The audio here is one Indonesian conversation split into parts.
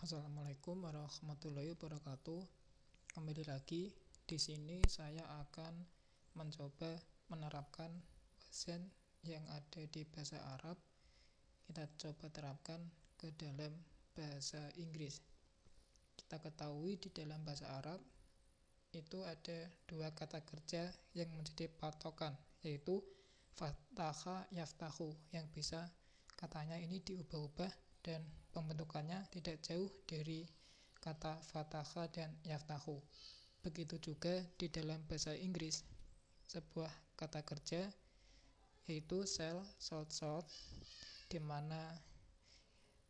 Assalamualaikum warahmatullahi wabarakatuh. Kembali lagi di sini saya akan mencoba menerapkan bahasan yang ada di bahasa Arab. Kita coba terapkan ke dalam bahasa Inggris. Kita ketahui di dalam bahasa Arab itu ada dua kata kerja yang menjadi patokan, yaitu fataha yaftahu, yang bisa katanya ini diubah-ubah dan pembentukannya tidak jauh dari kata fataha dan yaftahu. Begitu juga di dalam bahasa Inggris, sebuah kata kerja yaitu sell, sold, sold, di mana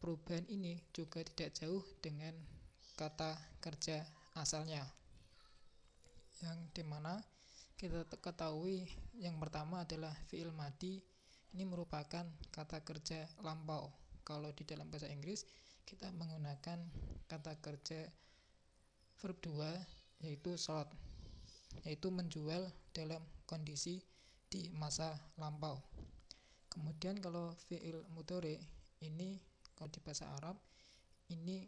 perubahan ini juga tidak jauh dengan kata kerja asalnya, yang dimana kita ketahui yang pertama adalah fi'il madi. Ini merupakan kata kerja lampau. Kalau di dalam bahasa Inggris kita menggunakan kata kerja verb 2 yaitu sold, yaitu menjual dalam kondisi di masa lampau. Kemudian kalau fi'il mudhari ini, kalau di bahasa Arab ini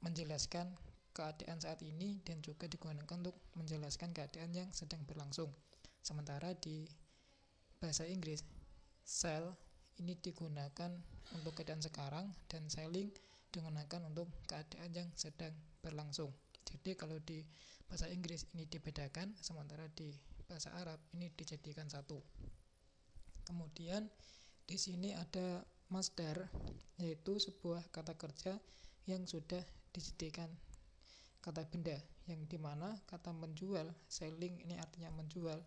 menjelaskan keadaan saat ini dan juga digunakan untuk menjelaskan keadaan yang sedang berlangsung. Sementara di bahasa Inggris, sell ini digunakan untuk keadaan sekarang dan selling digunakan untuk keadaan yang sedang berlangsung. Jadi kalau di bahasa Inggris ini dibedakan, sementara di bahasa Arab ini dijadikan satu. Kemudian di sini ada masdar, yaitu sebuah kata kerja yang sudah dijadikan kata benda, yang dimana kata menjual, selling ini artinya menjual,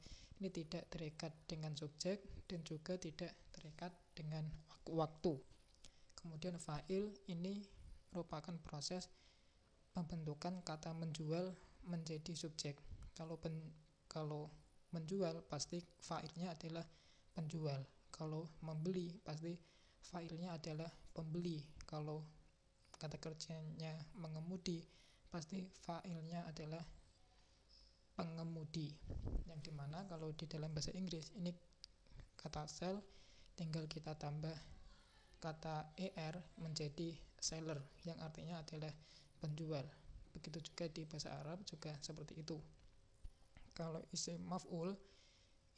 ini tidak terikat dengan subjek dan juga tidak terikat dengan waktu. Kemudian fa'il ini merupakan proses pembentukan kata menjual menjadi subjek. Kalau menjual pasti fa'ilnya adalah penjual. Kalau membeli pasti fa'ilnya adalah pembeli. Kalau kata kerjanya mengemudi pasti fa'ilnya adalah pengemudi. Yang dimana kalau di dalam bahasa Inggris ini kata sell tinggal kita tambah kata er menjadi seller, yang artinya adalah penjual. Begitu juga di bahasa Arab juga seperti itu. Kalau isim maf'ul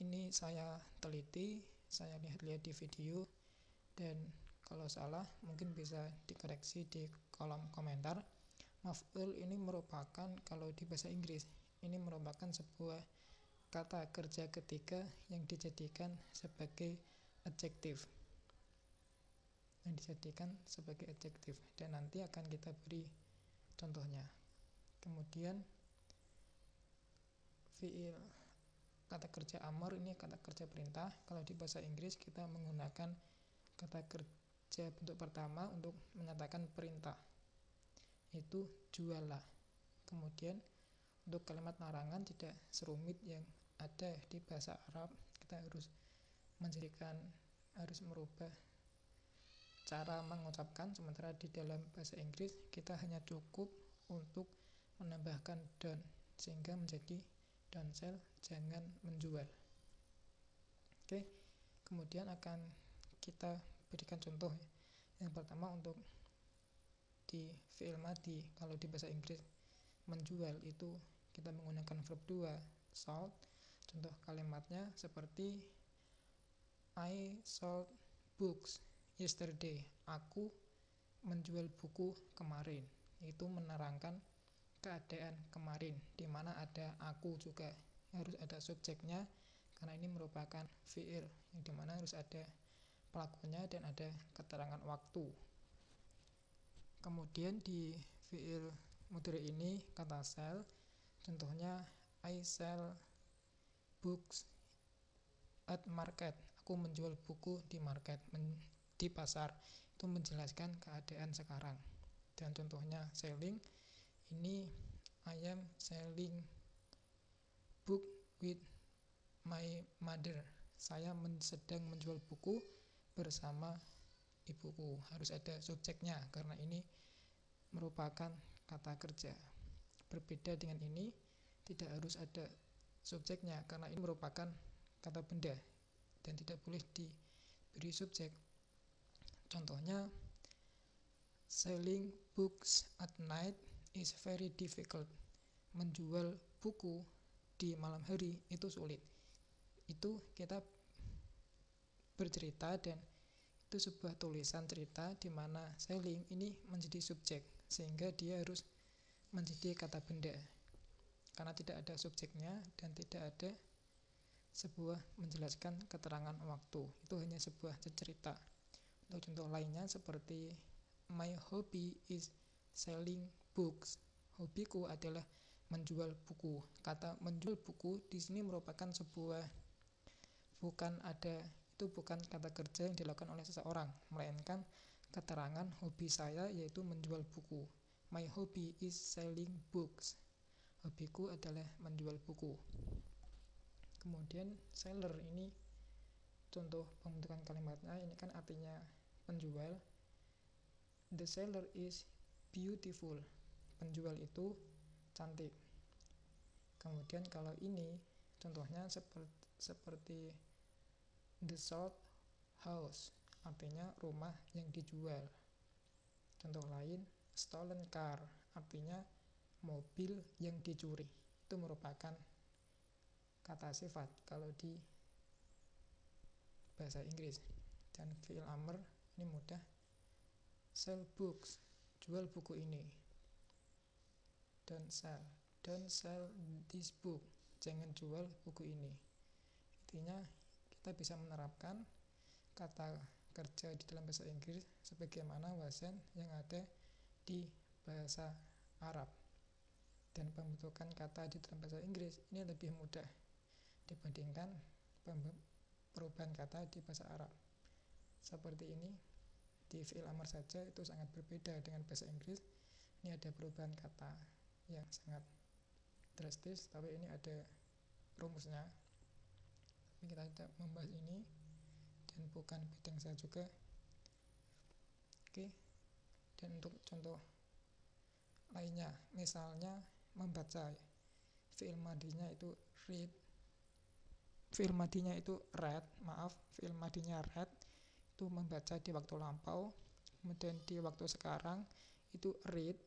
ini saya teliti, saya lihat-lihat di video, dan kalau salah mungkin bisa dikoreksi di kolom komentar. Maf'ul ini merupakan, kalau di bahasa Inggris, ini merupakan sebuah kata kerja ketiga yang dijadikan sebagai adjektif. Dan nanti akan kita beri contohnya. Kemudian fi'il kata kerja amr ini kata kerja perintah. Kalau di bahasa Inggris kita menggunakan kata kerja bentuk pertama untuk menyatakan perintah, itu jualah. Kemudian untuk kalimat larangan tidak serumit yang ada di bahasa Arab. Kita harus merubah cara mengucapkan, sementara di dalam bahasa Inggris kita hanya cukup untuk menambahkan don't sehingga menjadi don't sell, jangan menjual. Oke, kemudian akan kita berikan contoh. Yang pertama untuk di fi'il madi, kalau di bahasa Inggris menjual itu kita menggunakan verb 2 sold. Contoh kalimatnya seperti I sold books yesterday. Aku menjual buku kemarin. Itu menerangkan keadaan kemarin, di mana ada aku juga. Harus ada subjeknya karena ini merupakan fi'il, yang dimana harus ada pelakunya dan ada keterangan waktu. Kemudian di fi'il mudhari ini kata sell, contohnya I sell books at market. Aku menjual buku di market, di pasar. Itu menjelaskan keadaan sekarang. Dan contohnya selling, ini I am selling book with my mother. Saya sedang menjual buku bersama ibuku. Harus ada subjeknya karena ini merupakan kata kerja. Berbeda dengan ini, tidak harus ada subjeknya karena ini merupakan kata benda dan tidak boleh diberi subjek. Contohnya Selling books at night is very difficult. Menjual buku di malam hari itu sulit. Itu kita bercerita, dan itu sebuah tulisan cerita di mana selling ini menjadi subjek, sehingga dia harus menjadi kata benda karena tidak ada subjeknya dan tidak ada sebuah menjelaskan keterangan waktu. Itu hanya sebuah cerita. Untuk contoh lainnya seperti my hobby is selling books. Hobiku adalah menjual buku. Kata menjual buku di sini merupakan sebuah bukan kata kerja yang dilakukan oleh seseorang, melainkan keterangan hobi saya yaitu menjual buku. My hobby is selling books. Hobiku adalah menjual buku. Kemudian seller ini contoh pembentukan kalimatnya, ini kan artinya penjual. The seller is beautiful. Penjual itu cantik. Kemudian kalau ini contohnya seperti the sold house, artinya rumah yang dijual. Contoh lain stolen car, artinya mobil yang dicuri. Itu merupakan kata sifat kalau di bahasa Inggris. Dan fi'il amr ini mudah. Sell books, jual buku ini. Don't sell this book, jangan jual buku ini. Intinya kita bisa menerapkan kata kerja di dalam bahasa Inggris sebagaimana wazan yang ada di bahasa Arab. Dan pembentukan kata di dalam bahasa Inggris ini lebih mudah dibandingkan perubahan kata di bahasa Arab. Seperti ini, di fi'il amr saja itu sangat berbeda dengan bahasa Inggris. Ini ada perubahan kata yang sangat drastis, tapi ini ada rumusnya. Tapi kita tidak membahas ini dan bukan bidang saya juga. Oke. Dan untuk contoh lainnya, misalnya membaca, fi'il madinya itu read, fi'il madinya itu read, fi'il madinya read itu membaca di waktu lampau. Kemudian di waktu sekarang itu read,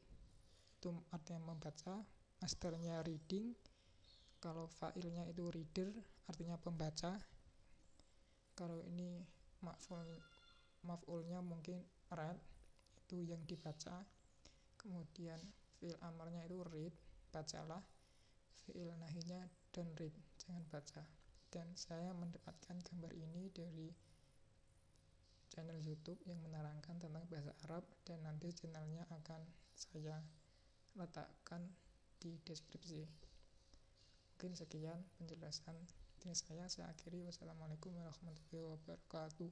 itu artinya membaca, masdarnya reading. Kalau fa'ilnya itu reader, artinya pembaca. Kalau ini maf'ulnya mungkin read, itu yang dibaca. Kemudian fi'il amarnya itu read, bacalah. Fi'il nahinya don't read, jangan baca. Dan saya mendapatkan gambar ini dari channel YouTube yang menerangkan tentang bahasa Arab, dan nanti channelnya akan saya letakkan di deskripsi. Mungkin sekian penjelasan dari saya akhiri. Wassalamualaikum warahmatullahi wabarakatuh.